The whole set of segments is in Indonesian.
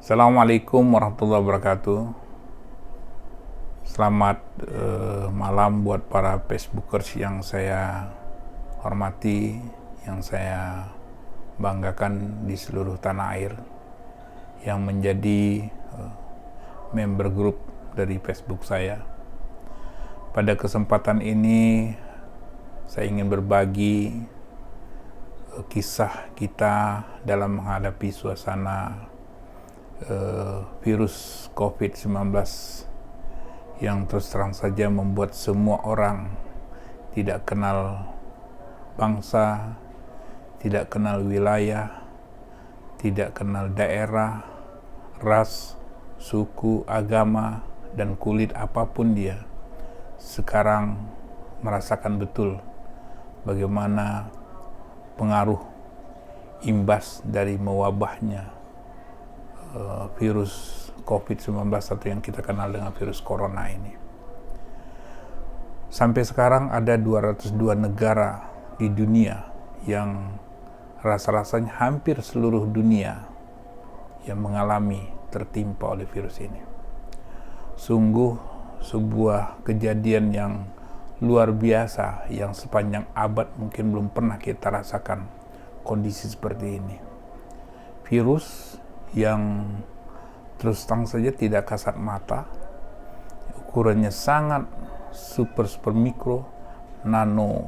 Assalamualaikum warahmatullahi wabarakatuh. Selamat malam buat para Facebookers yang saya hormati, yang saya banggakan di seluruh tanah air, yang menjadi member grup dari Facebook saya. Pada kesempatan ini saya ingin berbagi kisah kita dalam menghadapi suasana virus COVID-19 yang terus terang saja membuat semua orang tidak kenal bangsa, tidak kenal wilayah, tidak kenal daerah, ras, suku, agama, dan kulit apapun dia, sekarang merasakan betul bagaimana pengaruh imbas dari mewabahnya virus COVID-19 atau yang kita kenal dengan virus corona ini. Sampai sekarang ada 202 negara di dunia yang rasa-rasanya hampir seluruh dunia yang mengalami tertimpa oleh virus ini. Sungguh sebuah kejadian yang luar biasa yang sepanjang abad mungkin belum pernah kita rasakan kondisi seperti ini. Virus yang terus terang saja tidak kasat mata, ukurannya sangat super mikro, nano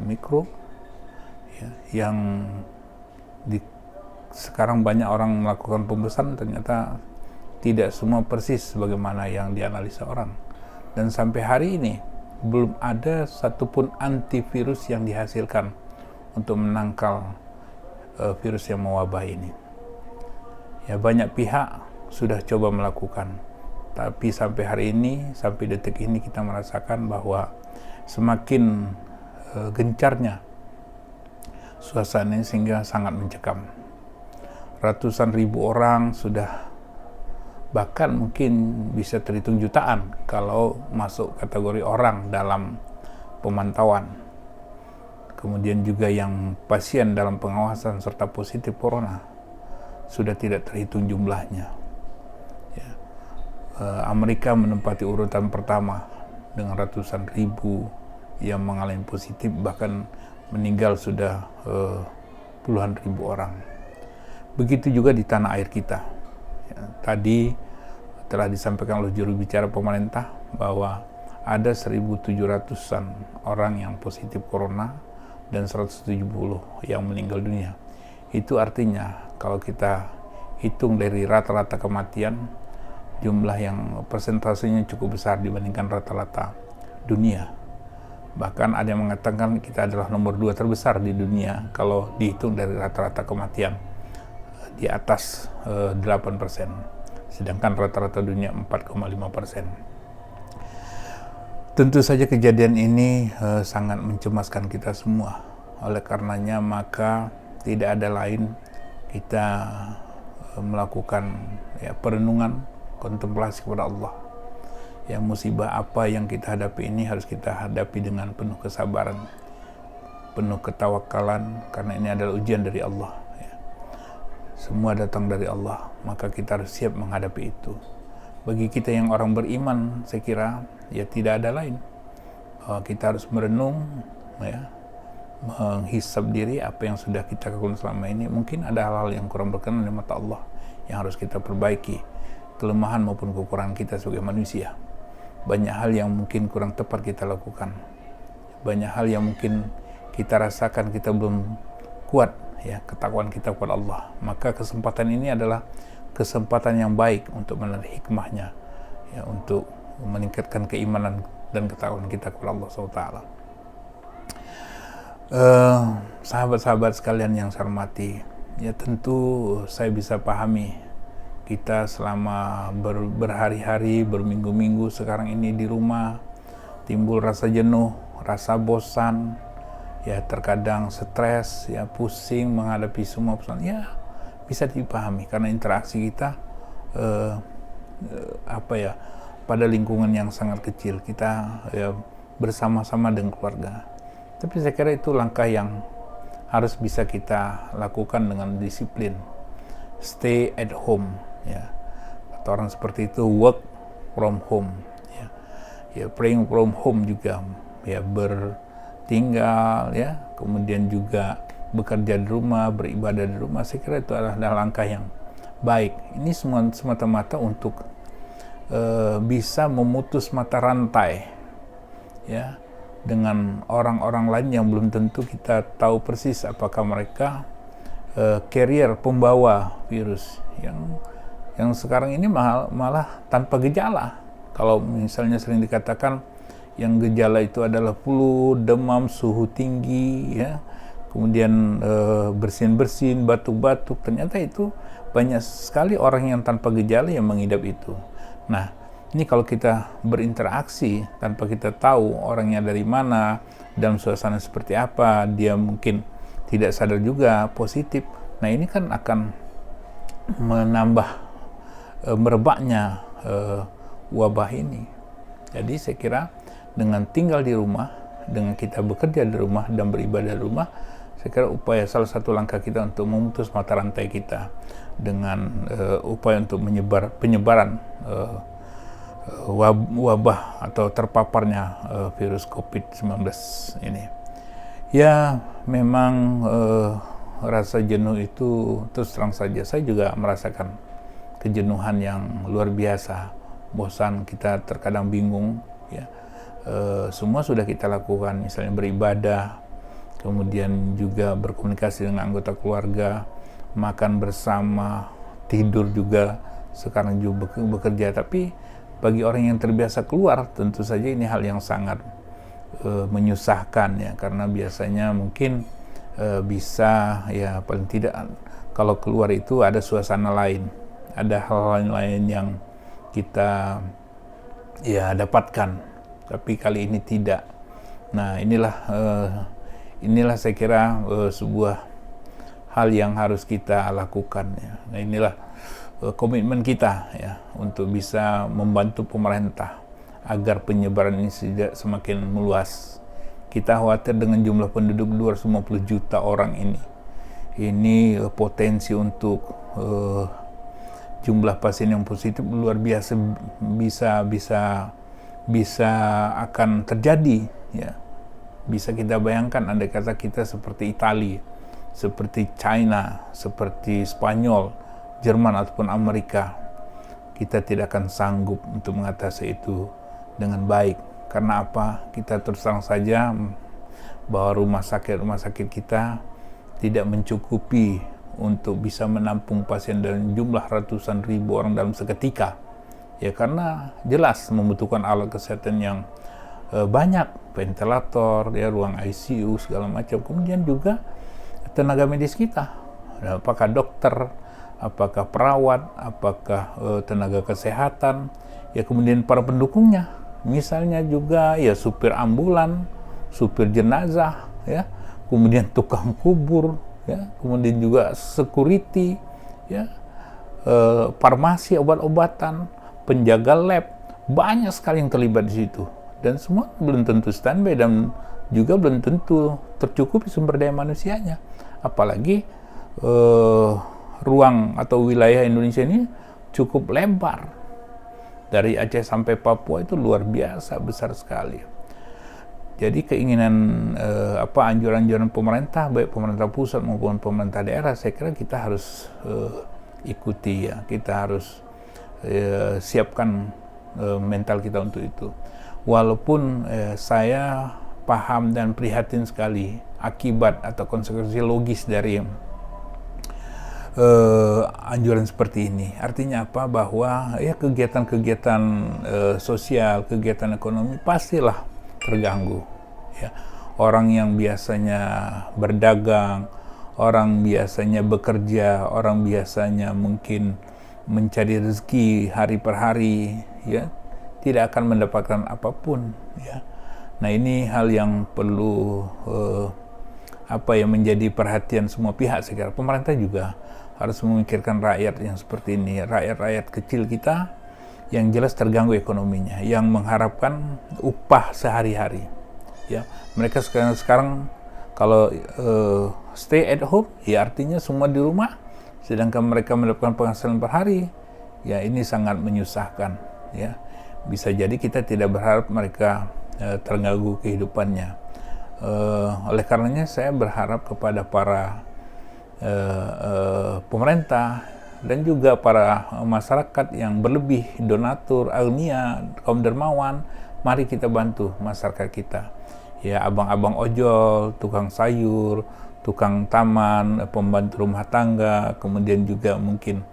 mikro, ya, yang sekarang banyak orang melakukan pembesaran, ternyata tidak semua persis sebagaimana yang dianalisa orang. Dan sampai hari ini belum ada satupun antivirus yang dihasilkan untuk menangkal virus yang mewabah ini. Ya, banyak pihak sudah coba melakukan, tapi sampai hari ini, sampai detik ini kita merasakan bahwa semakin gencarnya suasana ini sehingga sangat mencekam. Ratusan ribu orang sudah, bahkan mungkin bisa terhitung jutaan kalau masuk kategori orang dalam pemantauan. Kemudian juga yang pasien dalam pengawasan serta positif corona sudah tidak terhitung jumlahnya. Ya. Amerika menempati urutan pertama dengan ratusan ribu yang mengalami positif, bahkan meninggal sudah puluhan ribu orang. Begitu juga di tanah air kita. Ya, tadi telah disampaikan oleh juru bicara pemerintah bahwa ada 1.700-an orang yang positif corona dan 170 yang meninggal dunia. Itu artinya kalau kita hitung dari rata-rata kematian, jumlah yang persentasenya cukup besar dibandingkan rata-rata dunia. Bahkan ada yang mengatakan kita adalah nomor 2 terbesar di dunia kalau dihitung dari rata-rata kematian, di atas 8%, sedangkan rata-rata dunia 4,5%. Tentu saja kejadian ini sangat mencemaskan kita semua. Oleh karenanya maka tidak ada lain kita melakukan perenungan, kontemplasi kepada Allah. Yang musibah apa yang kita hadapi ini harus kita hadapi dengan penuh kesabaran, penuh ketawakalan, karena ini adalah ujian dari Allah. Semua datang dari Allah, maka kita harus siap menghadapi itu. Bagi kita yang orang beriman, saya kira ya tidak ada lain. Kita harus merenung, menghisab diri apa yang sudah kita lakukan selama ini. Mungkin ada hal-hal yang kurang berkenan di mata Allah yang harus kita perbaiki, kelemahan maupun kekurangan kita sebagai manusia. Banyak hal yang mungkin kurang tepat kita lakukan, banyak hal yang mungkin kita rasakan kita belum kuat, ketakwaan kita kepada Allah. Maka kesempatan ini adalah kesempatan yang baik untuk menarik hikmahnya, untuk meningkatkan keimanan dan ketakwaan kita kepada Allah SWT. Sahabat-sahabat sekalian yang saya hormati, ya tentu saya bisa pahami kita selama berhari-hari, berminggu-minggu sekarang ini di rumah, timbul rasa jenuh, rasa bosan, ya terkadang stres, ya pusing menghadapi semua persoalan. Ya bisa dipahami karena interaksi kita pada lingkungan yang sangat kecil, kita bersama-sama dengan keluarga. Tapi saya kira itu langkah yang harus bisa kita lakukan dengan disiplin. Stay at home, ya. atau orang seperti itu work from home, praying from home juga, bertinggal, kemudian juga bekerja di rumah, beribadah di rumah. Saya kira itu adalah langkah yang baik. Ini semata-mata untuk bisa memutus mata rantai, dengan orang-orang lain yang belum tentu kita tahu persis apakah mereka carrier, pembawa virus yang sekarang ini malah tanpa gejala. Kalau misalnya sering dikatakan yang gejala itu adalah flu, demam, suhu tinggi, kemudian bersin-bersin, batuk-batuk, ternyata itu banyak sekali orang yang tanpa gejala yang mengidap itu. Nah, ini kalau kita berinteraksi tanpa kita tahu orangnya dari mana, dalam suasana seperti apa, dia mungkin tidak sadar juga positif. Nah, ini kan akan menambah merebaknya wabah ini. Jadi saya kira dengan tinggal di rumah, dengan kita bekerja di rumah dan beribadah di rumah, saya kira salah satu langkah kita untuk memutus mata rantai kita dengan upaya untuk penyebaran wabah atau terpaparnya virus COVID-19 ini. Ya, memang rasa jenuh itu terus terang saja. Saya juga merasakan kejenuhan yang luar biasa, bosan, kita terkadang bingung, semua sudah kita lakukan, misalnya beribadah, kemudian juga berkomunikasi dengan anggota keluarga, makan bersama, tidur juga, sekarang juga bekerja. Tapi bagi orang yang terbiasa keluar, tentu saja ini hal yang sangat menyusahkan, karena biasanya mungkin bisa, paling tidak kalau keluar itu ada suasana lain, ada hal lain yang kita dapatkan, tapi kali ini tidak. Nah, inilah saya kira sebuah hal yang harus kita lakukan, Nah, inilah komitmen kita untuk bisa membantu pemerintah agar penyebaran ini tidak semakin meluas. Kita khawatir dengan jumlah penduduk 250 juta orang ini potensi untuk jumlah pasien yang positif luar biasa, bisa akan terjadi, Bisa kita bayangkan andai kata kita seperti Italia, seperti China, seperti Spanyol, Jerman ataupun Amerika, kita tidak akan sanggup untuk mengatasi itu dengan baik. Karena apa? Kita terus terang saja bahwa rumah sakit kita tidak mencukupi untuk bisa menampung pasien dalam jumlah ratusan ribu orang dalam seketika. Karena jelas membutuhkan alat kesehatan yang banyak, ventilator, ruang ICU segala macam. Kemudian juga tenaga medis kita, apakah dokter, apakah perawat, apakah tenaga kesehatan, kemudian para pendukungnya, misalnya juga supir ambulan, supir jenazah, kemudian tukang kubur, kemudian juga security, farmasi, obat-obatan, penjaga lab, banyak sekali yang terlibat di situ, dan semua belum tentu standby dan juga belum tentu tercukupi sumber daya manusianya. Apalagi ruang atau wilayah Indonesia ini cukup lebar, dari Aceh sampai Papua itu luar biasa besar sekali. Jadi keinginan anjuran-anjuran pemerintah, baik pemerintah pusat maupun pemerintah daerah, saya kira kita harus ikuti, kita harus siapkan mental kita untuk itu. Walaupun saya paham dan prihatin sekali akibat atau konsekuensi logis dari anjuran seperti ini. Artinya apa? Bahwa kegiatan-kegiatan sosial, kegiatan ekonomi pastilah terganggu. Orang yang biasanya berdagang, orang biasanya bekerja, orang biasanya mungkin mencari rezeki hari per hari, tidak akan mendapatkan apapun. Nah, ini hal yang perlu menjadi perhatian semua pihak. Saya kira pemerintah juga harus memikirkan rakyat yang seperti ini, rakyat-rakyat kecil kita yang jelas terganggu ekonominya, yang mengharapkan upah sehari-hari. Mereka sekarang kalau stay at home, artinya semua di rumah, sedangkan mereka mendapatkan penghasilan per hari, ya ini sangat menyusahkan, ya. Bisa jadi kita tidak berharap mereka terganggu kehidupannya. Oleh karenanya saya berharap kepada para pemerintah dan juga para masyarakat yang berlebih, donatur, agnia, kaum dermawan, mari kita bantu masyarakat kita. Ya, abang-abang ojol, tukang sayur, tukang taman, pembantu rumah tangga, kemudian juga mungkin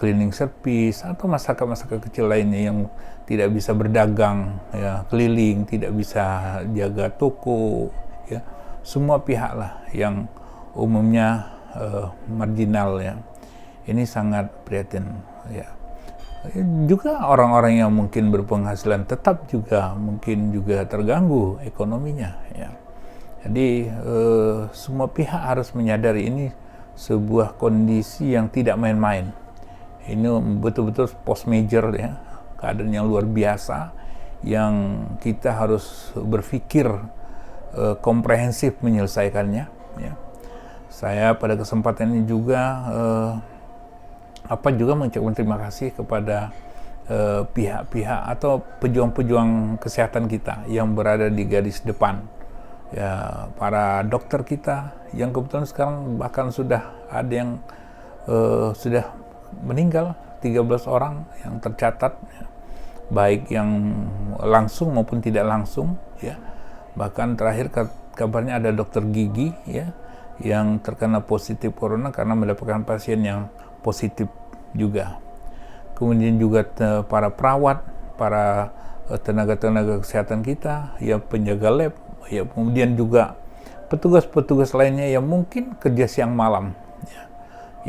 cleaning service atau masyarakat-masyarakat kecil lainnya yang tidak bisa berdagang, ya, keliling, tidak bisa jaga toko, ya. Semua pihak lah yang umumnya marginal, ya. Ini sangat prihatin, ya. Juga orang-orang yang mungkin berpenghasilan tetap juga mungkin juga terganggu ekonominya, ya. Jadi semua pihak harus menyadari ini sebuah kondisi yang tidak main-main. Ini betul-betul post major, ya, keadaan yang luar biasa yang kita harus berpikir komprehensif menyelesaikannya, ya. Saya pada kesempatan ini juga mengucapkan terima kasih kepada pihak-pihak atau pejuang-pejuang kesehatan kita yang berada di garis depan, ya, para dokter kita yang kebetulan sekarang bahkan sudah ada yang sudah meninggal, 13 orang yang tercatat, ya, baik yang langsung maupun tidak langsung, ya. Bahkan terakhir kabarnya ada dokter gigi, ya, yang terkena positif corona karena mendapatkan pasien yang positif juga. Kemudian juga para perawat, para tenaga-tenaga kesehatan kita, ya, penjaga lab, ya, kemudian juga petugas-petugas lainnya yang mungkin kerja siang malam, ya,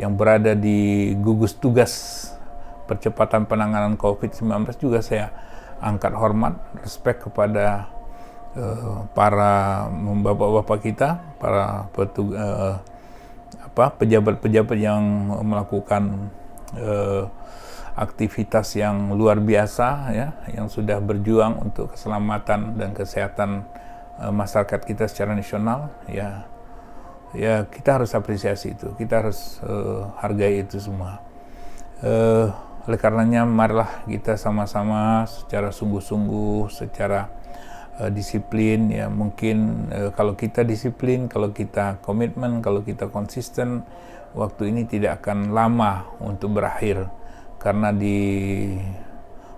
yang berada di gugus tugas percepatan penanganan COVID-19 juga saya angkat hormat, respect kepada para bapak-bapak kita, para pejabat-pejabat yang melakukan aktivitas yang luar biasa, ya, yang sudah berjuang untuk keselamatan dan kesehatan masyarakat kita secara nasional, ya. Ya, kita harus apresiasi itu, kita harus hargai itu semua. Oleh karenanya marilah kita sama-sama secara sungguh-sungguh, secara disiplin, ya. Mungkin kalau kita disiplin, kalau kita komitmen, kalau kita konsisten, waktu ini tidak akan lama untuk berakhir. Karena di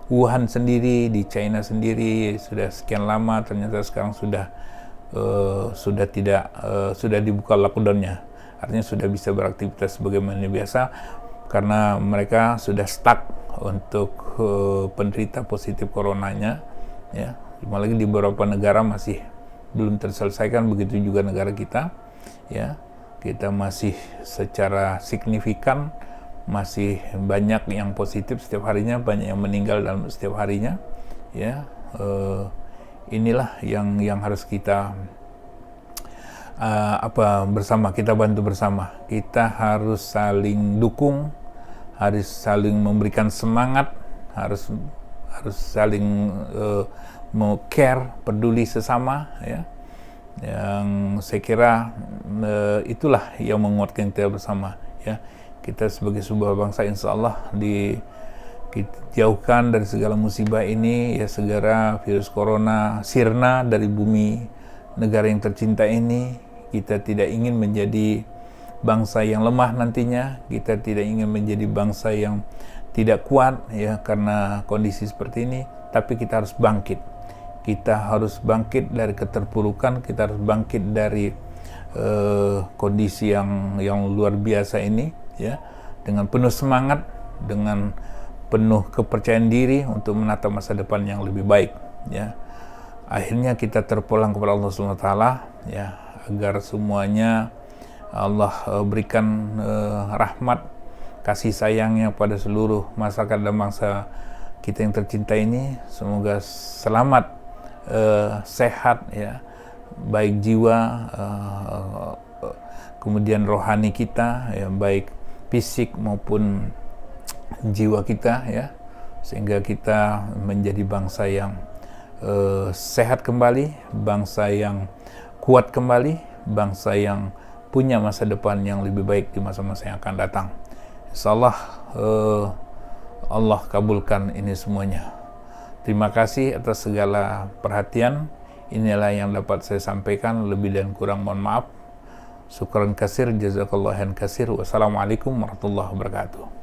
Wuhan sendiri, di China sendiri sudah sekian lama, ternyata sekarang sudah dibuka lockdownnya. Artinya sudah bisa beraktivitas sebagaimana biasa karena mereka sudah stuck untuk penderita positif coronanya, ya. Apalagi di beberapa negara masih belum terselesaikan, begitu juga negara kita, ya. Kita masih secara signifikan masih banyak yang positif setiap harinya, banyak yang meninggal dalam setiap harinya, ya. Inilah yang harus kita bersama, kita bantu bersama. Kita harus saling dukung, harus saling memberikan semangat, harus saling mau care, peduli sesama, ya. Yang saya kira itulah yang menguatkan kita bersama, ya. Kita sebagai sebuah bangsa insya Allah dijauhkan dari segala musibah ini, ya, segera virus corona sirna dari bumi negara yang tercinta ini. Kita tidak ingin menjadi bangsa yang lemah nantinya, kita tidak ingin menjadi bangsa yang tidak kuat, ya, karena kondisi seperti ini, tapi kita harus bangkit. Kita harus bangkit dari keterpurukan, kita harus bangkit dari kondisi yang luar biasa ini, ya, dengan penuh semangat, dengan penuh kepercayaan diri untuk menatap masa depan yang lebih baik, ya. Akhirnya kita terpulang kepada Allah SWT, ya, agar semuanya Allah berikan rahmat kasih sayangnya pada seluruh masyarakat dan bangsa kita yang tercinta ini. Semoga selamat, sehat, ya, baik jiwa, kemudian rohani kita, ya, baik fisik maupun jiwa kita, ya, sehingga kita menjadi bangsa yang sehat kembali, bangsa yang kuat kembali, bangsa yang punya masa depan yang lebih baik di masa-masa yang akan datang. Insyaallah Allah kabulkan ini semuanya. Terima kasih atas segala perhatian. Inilah yang dapat saya sampaikan, lebih dan kurang mohon maaf. Syukran kasir, jazakallahu khairan kasir. Wassalamualaikum warahmatullahi wabarakatuh.